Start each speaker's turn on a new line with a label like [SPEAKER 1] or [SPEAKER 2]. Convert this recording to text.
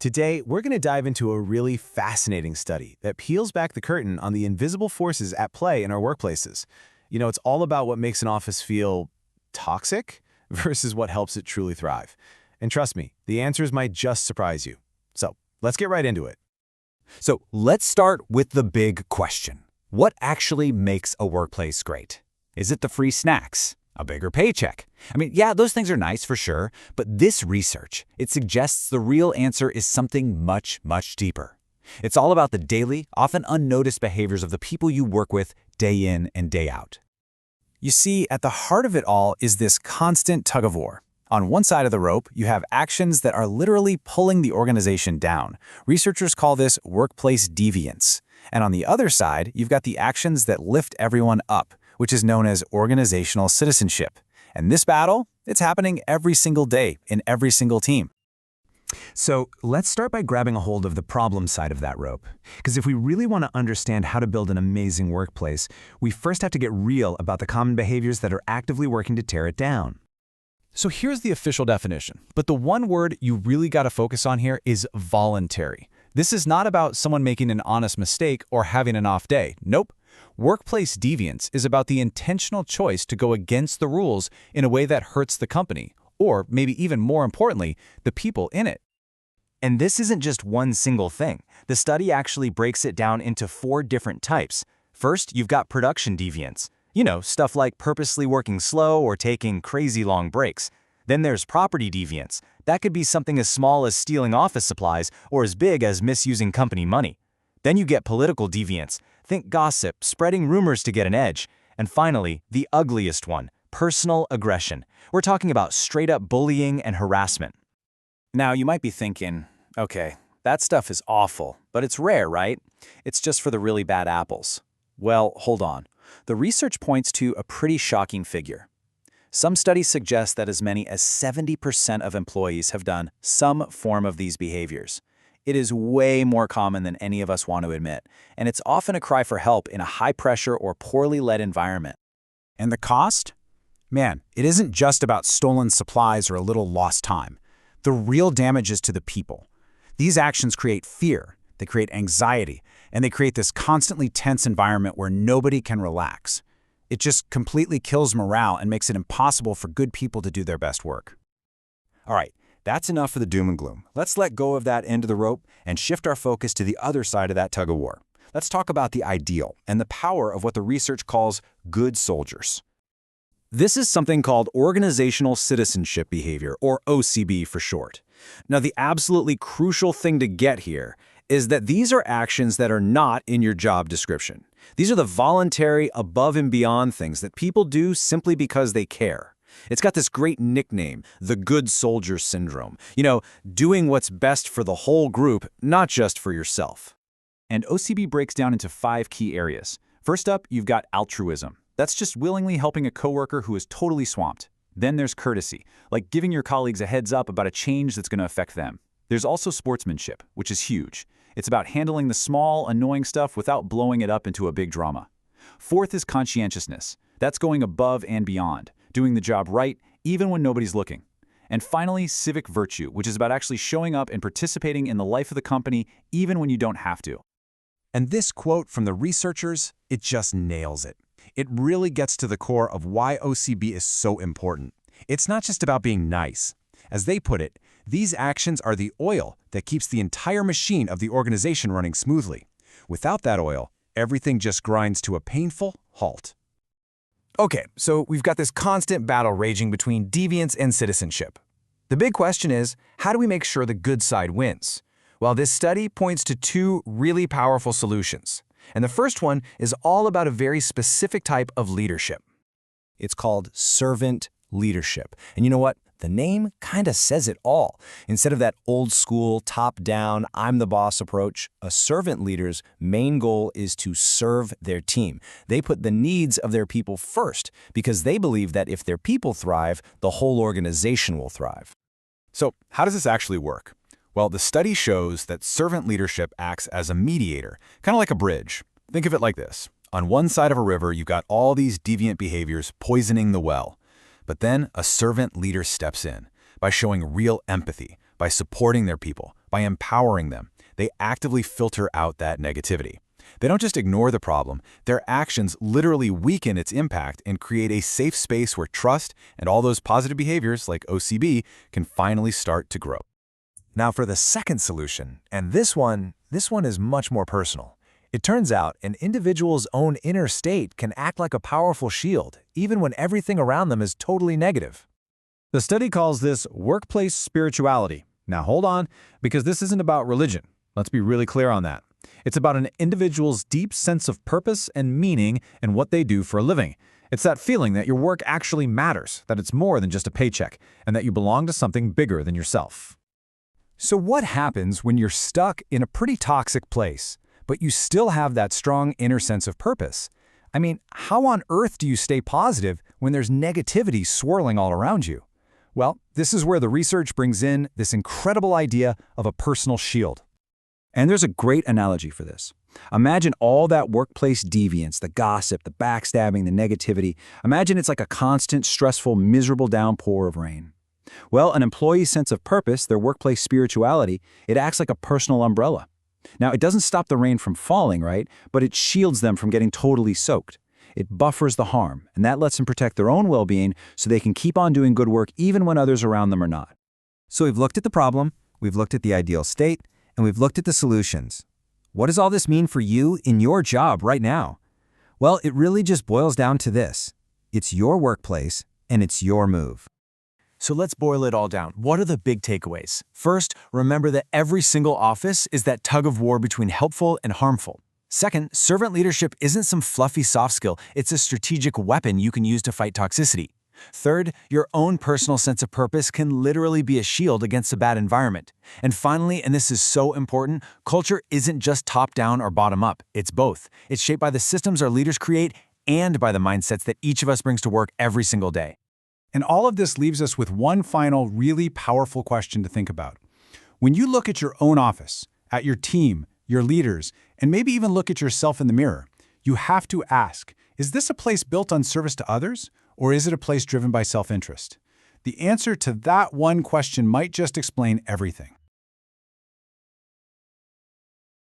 [SPEAKER 1] Today, we're going to dive into a really fascinating study that peels back the curtain on the invisible forces at play in our workplaces. It's all about what makes an office feel toxic versus what helps it truly thrive. And trust me, the answers might just surprise you. So let's get right into it.
[SPEAKER 2] So let's start with the big question. What actually makes a workplace great? Is it the free snacks? A bigger paycheck? Yeah, those things are nice for sure, but this research, it suggests the real answer is something much, much deeper. It's all about the daily, often unnoticed behaviors of the people you work with day in and day out.
[SPEAKER 1] You see, at the heart of it all is this constant tug-of-war. On one side of the rope, you have actions that are literally pulling the organization down. Researchers call this workplace deviance. And on the other side, you've got the actions that lift everyone up, which is known as organizational citizenship. And this battle, it's happening every single day in every single team.
[SPEAKER 3] So let's start by grabbing a hold of the problem side of that rope. Because if we really want to understand how to build an amazing workplace, we first have to get real about the common behaviors that are actively working to tear it down.
[SPEAKER 1] So here's the official definition, but the one word you really got to focus on here is voluntary. This is not about someone making an honest mistake or having an off day. Nope. Workplace deviance is about the intentional choice to go against the rules in a way that hurts the company, or maybe even more importantly, the people in it.
[SPEAKER 4] And this isn't just one single thing. The study actually breaks it down into 4 different types. First, you've got production deviance. Stuff like purposely working slow or taking crazy long breaks. Then there's property deviance. That could be something as small as stealing office supplies or as big as misusing company money. Then you get political deviance. Think gossip, spreading rumors to get an edge. And finally, the ugliest one, personal aggression. We're talking about straight-up bullying and harassment.
[SPEAKER 1] Now, you might be thinking, okay, that stuff is awful, but it's rare, right? It's just for the really bad apples. Well, hold on. The research points to a pretty shocking figure. Some studies suggest that as many as 70% of employees have done some form of these behaviors. It is way more common than any of us want to admit, and it's often a cry for help in a high-pressure or poorly led environment.
[SPEAKER 5] And the cost? Man, it isn't just about stolen supplies or a little lost time. The real damage is to the people. These actions create fear, they create anxiety, and they create this constantly tense environment where nobody can relax. It just completely kills morale and makes it impossible for good people to do their best work.
[SPEAKER 2] All right, that's enough for the doom and gloom. Let's let go of that end of the rope and shift our focus to the other side of that tug-of-war. Let's talk about the ideal and the power of what the research calls good soldiers.
[SPEAKER 1] This is something called organizational citizenship behavior, or OCB for short. Now, the absolutely crucial thing to get here is that these are actions that are not in your job description. These are the voluntary, above and beyond things that people do simply because they care. It's got this great nickname, the good soldier syndrome. Doing what's best for the whole group, not just for yourself.
[SPEAKER 3] And OCB breaks down into 5 key areas. First up, you've got altruism. That's just willingly helping a coworker who is totally swamped. Then there's courtesy, like giving your colleagues a heads up about a change that's going to affect them. There's also sportsmanship, which is huge. It's about handling the small, annoying stuff without blowing it up into a big drama. Fourth is conscientiousness. That's going above and beyond, doing the job right, even when nobody's looking. And finally, civic virtue, which is about actually showing up and participating in the life of the company, even when you don't have to.
[SPEAKER 5] And this quote from the researchers, it just nails it. It really gets to the core of why OCB is so important. It's not just about being nice. As they put it, these actions are the oil that keeps the entire machine of the organization running smoothly. Without that oil, everything just grinds to a painful halt.
[SPEAKER 3] Okay, so we've got this constant battle raging between deviance and citizenship. The big question is, how do we make sure the good side wins? Well, this study points to 2 really powerful solutions. And the first one is all about a very specific type of leadership.
[SPEAKER 5] It's called servant leadership. And you know what? The name kind of says it all. Instead of that old school, top-down, I'm the boss approach, a servant leader's main goal is to serve their team. They put the needs of their people first because they believe that if their people thrive, the whole organization will thrive.
[SPEAKER 1] So, how does this actually work? Well, the study shows that servant leadership acts as a mediator, kind of like a bridge. Think of it like this. On one side of a river, you've got all these deviant behaviors poisoning the well. But then a servant leader steps in by showing real empathy, by supporting their people,
[SPEAKER 2] By empowering them, they actively filter out that negativity. They don't just ignore the problem, their actions literally weaken its impact and create a safe space where trust and all those positive behaviors like OCB can finally start to grow.
[SPEAKER 5] Now for the second solution, and this one is much more personal. It turns out an individual's own inner state can act like a powerful shield, even when everything around them is totally negative.
[SPEAKER 3] The study calls this workplace spirituality. Now hold on, because this isn't about religion. Let's be really clear on that. It's about an individual's deep sense of purpose and meaning in what they do for a living. It's that feeling that your work actually matters, that it's more than just a paycheck, and that you belong to something bigger than yourself.
[SPEAKER 2] So what happens when you're stuck in a pretty toxic place, but you still have that strong inner sense of purpose? I mean, how on earth do you stay positive when there's negativity swirling all around you? Well, this is where the research brings in this incredible idea of a personal shield.
[SPEAKER 1] And there's a great analogy for this. Imagine all that workplace deviance, the gossip, the backstabbing, the negativity. Imagine it's like a constant, stressful, miserable downpour of rain. Well, an employee's sense of purpose, their workplace spirituality, it acts like a personal umbrella. Now, it doesn't stop the rain from falling, right? But it shields them from getting totally soaked. It buffers the harm, and that lets them protect their own well-being so they can keep on doing good work even when others around them are not.
[SPEAKER 4] So we've looked at the problem, we've looked at the ideal state, and we've looked at the solutions. What does all this mean for you in your job right now? Well, it really just boils down to this. It's your workplace, and it's your move.
[SPEAKER 5] So let's boil it all down. What are the big takeaways? First, remember that every single office is that tug of war between helpful and harmful. Second, servant leadership isn't some fluffy soft skill. It's a strategic weapon you can use to fight toxicity. Third, your own personal sense of purpose can literally be a shield against a bad environment. And finally, and this is so important, culture isn't just top-down or bottom-up. It's both. It's shaped by the systems our leaders create and by the mindsets that each of us brings to work every single day.
[SPEAKER 3] And all of this leaves us with one final, really powerful question to think about. When you look at your own office, at your team, your leaders, and maybe even look at yourself in the mirror, you have to ask, is this a place built on service to others, or is it a place driven by self-interest? The answer to that one question might just explain everything.